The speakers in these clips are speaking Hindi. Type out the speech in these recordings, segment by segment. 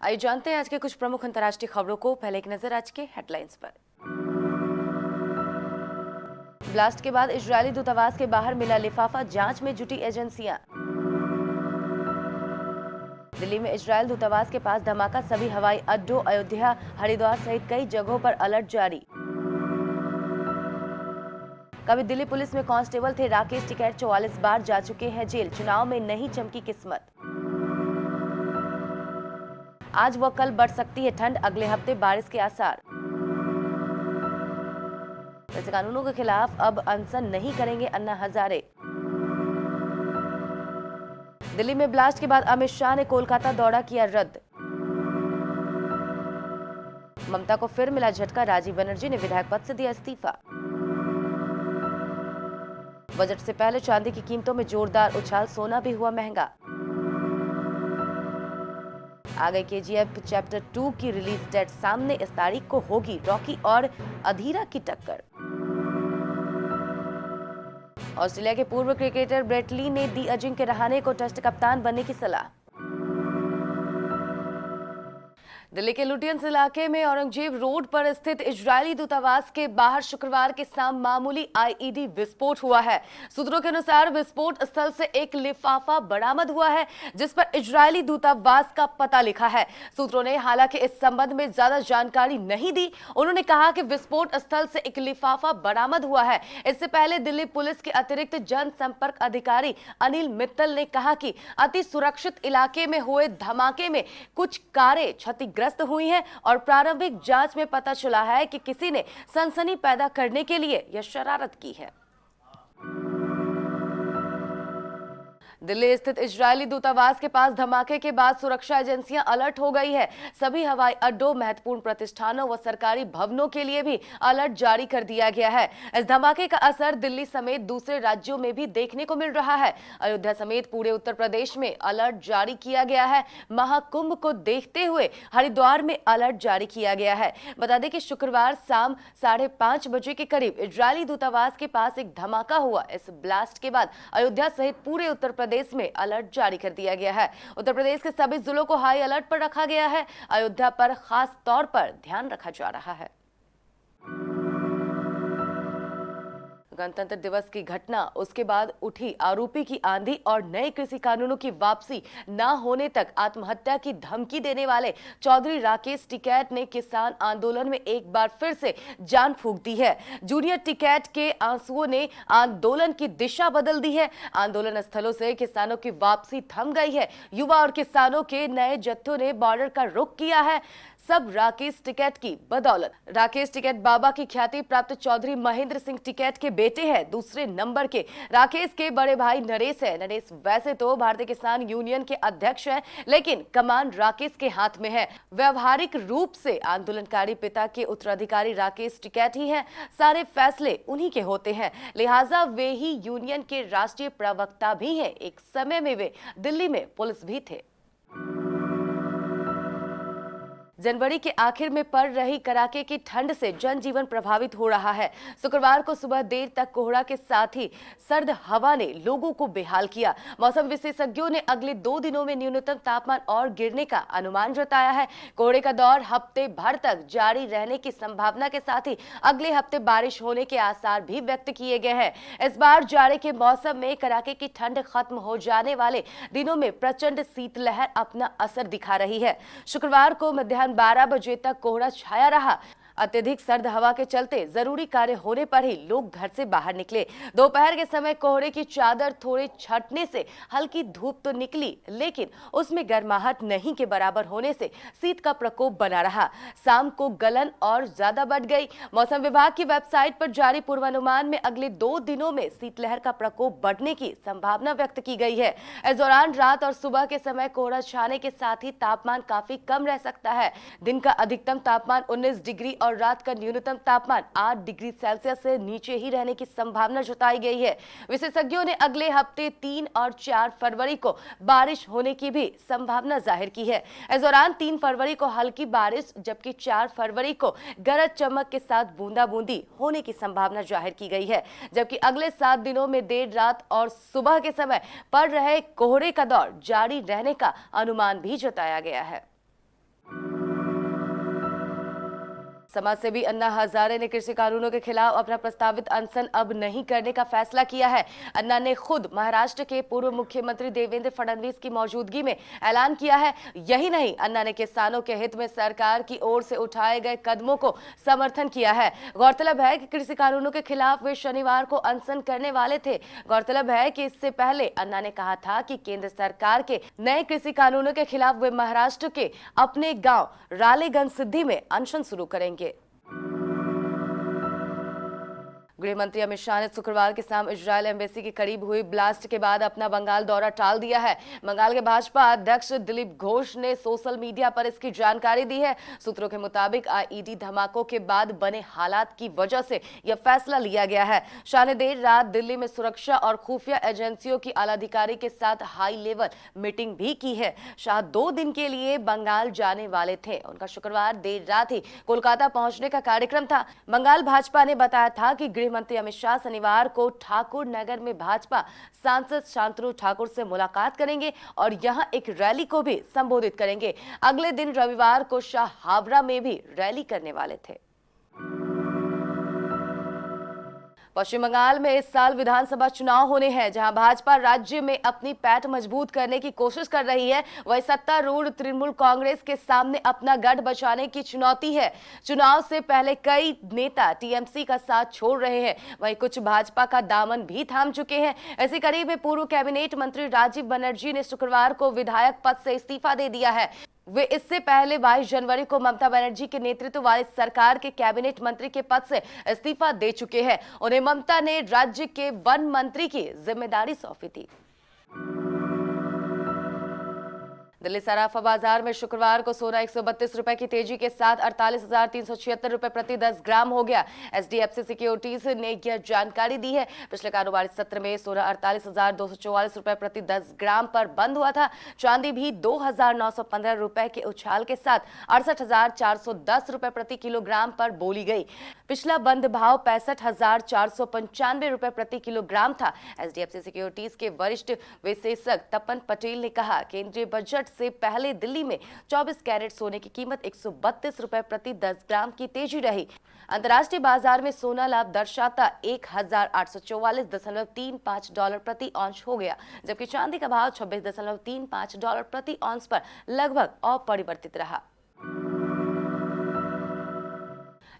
आइए जानते हैं आज के कुछ प्रमुख अंतर्राष्ट्रीय खबरों को। पहले एक नजर आज के हेडलाइंस पर। ब्लास्ट के बाद इजरायली दूतावास के बाहर मिला लिफाफा, जांच में जुटी एजेंसियां। दिल्ली में इजरायल दूतावास के पास धमाका, सभी हवाई अड्डों, अयोध्या, हरिद्वार सहित कई जगहों पर अलर्ट जारी। कभी दिल्ली पुलिस में कांस्टेबल थे राकेश टिकैत, 44 बार जा चुके हैं जेल, चुनाव में नहीं चमकी किस्मत। आज व कल बढ़ सकती है ठंड, अगले हफ्ते बारिश के आसार। कृषि कानूनों के खिलाफ अब अनशन नहीं करेंगे अन्ना हजारे। दिल्ली में ब्लास्ट के बाद अमित शाह ने कोलकाता दौरा किया रद्द। ममता को फिर मिला झटका, राजीव बनर्जी ने विधायक पद से दिया इस्तीफा। बजट से पहले चांदी की कीमतों में जोरदार उछाल, सोना भी हुआ महंगा। आ गई केजीएफ चैप्टर 2 की रिलीज डेट सामने, इस तारीख को होगी रॉकी और अधीरा की टक्कर। ऑस्ट्रेलिया के पूर्व क्रिकेटर ब्रेट ली ने दी अजिंक्य रहाणे को टेस्ट कप्तान बनने की सलाह। दिल्ली के लुटियंस इलाके में औरंगजेब रोड पर स्थित इजरायली दूतावास के बाहर शुक्रवार की शाम मामूली आईईडी विस्फोट हुआ है। सूत्रों के अनुसार विस्फोट स्थल से एक लिफाफा बरामद हुआ है जिस पर इजरायली दूतावास का पता लिखा है। सूत्रों ने हालांकि इस संबंध में ज्यादा जानकारी नहीं दी। उन्होंने कहा कि विस्फोट स्थल से एक लिफाफा बरामद हुआ है। इससे पहले दिल्ली पुलिस के अतिरिक्त जनसंपर्क अधिकारी अनिल मित्तल ने कहा कि अति सुरक्षित इलाके में हुए धमाके में कुछ कारें क्षतिग्रस्त हुई हैं और प्रारंभिक जांच में पता चला है कि किसी ने सनसनी पैदा करने के लिए यह शरारत की है। दिल्ली स्थित इजरायली दूतावास के पास धमाके के बाद सुरक्षा एजेंसियां अलर्ट हो गई है। सभी हवाई अड्डों, महत्वपूर्ण प्रतिष्ठानों व सरकारी भवनों के लिए भी अलर्ट जारी कर दिया गया है। इस धमाके का असर दिल्ली समेत दूसरे राज्यों में भी देखने को मिल रहा है। अयोध्या समेत पूरे उत्तर प्रदेश में अलर्ट जारी किया गया है। महाकुंभ को देखते हुए हरिद्वार में अलर्ट जारी किया गया है। बता दें कि शुक्रवार शाम 5:30 बजे के करीब इजरायली दूतावास के पास एक धमाका हुआ। इस ब्लास्ट के बाद अयोध्या सहित पूरे उत्तर प्रदेश में अलर्ट जारी कर दिया गया है। उत्तर प्रदेश के सभी जिलों को हाई अलर्ट पर रखा गया है। अयोध्या पर खास तौर पर ध्यान रखा जा रहा है। गणतंत्र दिवस की घटना, उसके बाद उठी आरोपी की आंधी और नए कृषि कानूनों की वापसी न होने तक आत्महत्या की धमकी देने वाले चौधरी राकेश टिकैत ने किसान आंदोलन में एक बार फिर से जान फूंक दी है। जूनियर टिकैत के आंसुओं ने आंदोलन की दिशा बदल दी है। आंदोलन स्थलों से किसानों की वापसी थम गई है। युवा और किसानों के नए जत्थों ने बॉर्डर का रुख किया है, सब राकेश टिकैत की बदौलत। राकेश टिकैत बाबा की ख्याति प्राप्त चौधरी महेंद्र सिंह टिकैत के बेटे हैं। दूसरे नंबर के राकेश के बड़े भाई नरेश है। नरेश वैसे तो भारतीय किसान यूनियन के अध्यक्ष हैं, लेकिन कमान राकेश के हाथ में है। व्यवहारिक रूप से आंदोलनकारी पिता के उत्तराधिकारी राकेश टिकैत ही हैं। सारे फैसले उन्हीं के होते हैं, लिहाजा वे ही यूनियन के राष्ट्रीय प्रवक्ता भी हैं। एक समय में वे दिल्ली में पुलिस भी थे। जनवरी के आखिर में पड़ रही कड़ाके की ठंड से जनजीवन प्रभावित हो रहा है। शुक्रवार को सुबह देर तक कोहरा के साथ ही सर्द हवा ने लोगों को बेहाल किया। मौसम विशेषज्ञों ने अगले 2 दिनों में न्यूनतम तापमान और गिरने का अनुमान जताया है। कोहरे का दौर हफ्ते भर तक जारी रहने की संभावना के साथ ही अगले हफ्ते बारिश होने के आसार भी व्यक्त किए गए हैं। इस बार जाड़े के मौसम में कड़ाके की ठंड खत्म हो जाने वाले दिनों में प्रचंड शीतलहर अपना असर दिखा रही है। शुक्रवार को मध्याह्न 12 बजे तक कोहरा छाया रहा। अत्यधिक सर्द हवा के चलते जरूरी कार्य होने पर ही लोग घर से बाहर निकले। दोपहर के समय कोहरे की चादर थोड़े छटने से हल्की धूप तो निकली, लेकिन उसमें गर्माहट नहीं के बराबर होने से शीत का प्रकोप बना रहा। शाम को गलन और ज्यादा बढ़ गई। मौसम विभाग की वेबसाइट पर जारी पूर्वानुमान में अगले 2 दिनों में शीतलहर का प्रकोप बढ़ने की संभावना व्यक्त की गई है। इस दौरान रात और सुबह के समय कोहरा छाने के साथ ही तापमान काफी कम रह सकता है। दिन का अधिकतम तापमान 19 डिग्री और रात का न्यूनतम तापमान 8 डिग्री सेल्सियस से नीचे ही रहने की संभावना जताई गई है। विशेषज्ञों ने अगले हफ्ते 3 और 4 फरवरी को बारिश होने की भी संभावना जाहिर की है। इस दौरान 3 फरवरी को हल्की बारिश, जबकि 4 फरवरी को गरज चमक के साथ बूंदाबूंदी होने की संभावना जाहिर की गई है। जबकि अगले 7 दिनों में देर रात और सुबह के समय पड़ रहे कोहरे का दौर जारी रहने का अनुमान भी जताया गया है। समाजसेवी अन्ना हजारे ने कृषि कानूनों के खिलाफ अपना प्रस्तावित अनशन अब नहीं करने का फैसला किया है। अन्ना ने खुद महाराष्ट्र के पूर्व मुख्यमंत्री देवेंद्र फडणवीस की मौजूदगी में ऐलान किया है। यही नहीं, अन्ना ने किसानों के हित में सरकार की ओर से उठाए गए कदमों को समर्थन किया है। गौरतलब है कि कृषि कानूनों के खिलाफ वे शनिवार को अनशन करने वाले थे। गौरतलब है कि इससे पहले अन्ना ने कहा था कि केंद्र सरकार के नए कृषि कानूनों के खिलाफ वे महाराष्ट्र के अपने गांव रालेगंज सिद्धि में अनशन शुरू करेंगे। गृह मंत्री अमित शाह ने शुक्रवार की शाम इजरायल एम्बेसी के करीब हुई ब्लास्ट के बाद अपना बंगाल दौरा टाल दिया है। बंगाल के भाजपा अध्यक्ष दिलीप घोष ने सोशल मीडिया पर इसकी जानकारी दी है। सूत्रों के मुताबिक आईईडी धमाकों के बाद बने हालात की वजह से यह फैसला लिया गया है। शाह ने देर रात दिल्ली में सुरक्षा और खुफिया एजेंसियों की आलाधिकारी के साथ हाई लेवल मीटिंग भी की है। शाह 2 दिन के लिए बंगाल जाने वाले थे। उनका शुक्रवार देर रात ही कोलकाता पहुंचने का कार्यक्रम था। बंगाल भाजपा ने बताया था कि गृह मंत्री अमित शाह शनिवार को ठाकुर नगर में भाजपा सांसद शांतनु ठाकुर से मुलाकात करेंगे और यहां एक रैली को भी संबोधित करेंगे। अगले दिन रविवार को शाह हावड़ा में भी रैली करने वाले थे। पश्चिम बंगाल में इस साल विधानसभा चुनाव होने हैं, जहां भाजपा राज्य में अपनी पैठ मजबूत करने की कोशिश कर रही है, वही सत्तारूढ़ तृणमूल कांग्रेस के सामने अपना गढ़ बचाने की चुनौती है। चुनाव से पहले कई नेता टीएमसी का साथ छोड़ रहे हैं, वहीं कुछ भाजपा का दामन भी थाम चुके हैं। इसी कड़ी में पूर्व कैबिनेट मंत्री राजीव बनर्जी ने शुक्रवार को विधायक पद से इस्तीफा दे दिया है। वे इससे पहले 22 जनवरी को ममता बनर्जी के नेतृत्व वाली सरकार के कैबिनेट मंत्री के पद से इस्तीफा दे चुके हैं। उन्हें ममता ने राज्य के वन मंत्री की जिम्मेदारी सौंपी थी। दिल्ली सराफा बाजार में शुक्रवार को सोना 132 रुपए की तेजी के साथ 48,376 रुपए प्रति 10 ग्राम हो गया। एचडीएफसी सिक्योरिटीज ने यह जानकारी दी है। पिछले कारोबारी सत्र में सोना 48,244 रुपए प्रति 10 ग्राम पर बंद हुआ था। चांदी भी 2,915 रुपए के उछाल के साथ 68,410 रुपए प्रति किलोग्राम पर बोली गई। पिछला बंद भाव 65,495 रुपए प्रति किलोग्राम था। एचडीएफसी सिक्योरिटीज के वरिष्ठ विशेषज्ञ तपन पटेल ने कहा, केंद्रीय बजट से पहले दिल्ली में 24 कैरेट सोने की कीमत 132 रुपए प्रति 10 ग्राम की तेजी रही। अंतर्राष्ट्रीय बाजार में सोना लाभ दर्शाता 1,844.35 डॉलर प्रति औंस हो गया, जबकि चांदी का भाव 26.35 डॉलर प्रति औंस पर लगभग अपरिवर्तित रहा।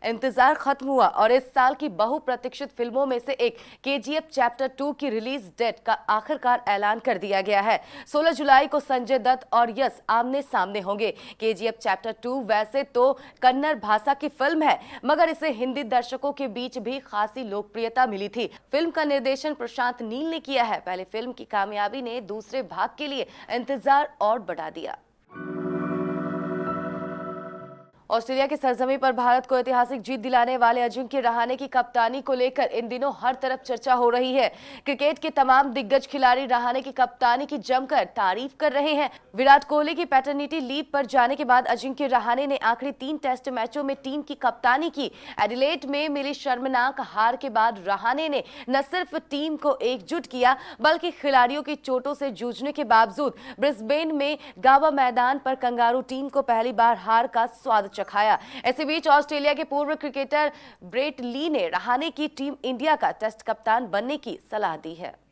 इंतजार खत्म हुआ और इस साल की बहुप्रतीक्षित फिल्मों में से एक केजीएफ चैप्टर 2 की रिलीज डेट का आखिरकार ऐलान कर दिया गया है। 16 जुलाई को संजय दत्त और यश आमने सामने होंगे। केजीएफ चैप्टर 2 वैसे तो कन्नड़ भाषा की फिल्म है, मगर इसे हिंदी दर्शकों के बीच भी खासी लोकप्रियता मिली थी। फिल्म का निर्देशन प्रशांत नील ने किया है। पहले फिल्म की कामयाबी ने दूसरे भाग के लिए इंतजार और बढ़ा दिया। ऑस्ट्रेलिया की सरजमी पर भारत को ऐतिहासिक जीत दिलाने वाले अजिंक्य रहाणे की कप्तानी को लेकर इन दिनों हर तरफ चर्चा हो रही है। क्रिकेट के तमाम दिग्गज खिलाड़ी रहाणे की कप्तानी की जमकर तारीफ कर रहे हैं। विराट कोहली की पैटर्निटी लीव पर जाने के बाद अजिंक्य रहाणे ने आखिरी 3 टेस्ट मैचों में टीम की कप्तानी की। एडिलेड में मिली शर्मनाक हार के बाद रहाणे ने न सिर्फ टीम को एकजुट किया, बल्कि खिलाड़ियों की चोटों से जूझने के बावजूद ब्रिस्बेन में गावा मैदान पर कंगारू टीम को पहली बार हार का स्वाद चखाया। इसी बीच ऑस्ट्रेलिया के पूर्व क्रिकेटर ब्रेट ली ने रहाणे की टीम इंडिया का टेस्ट कप्तान बनने की सलाह दी है।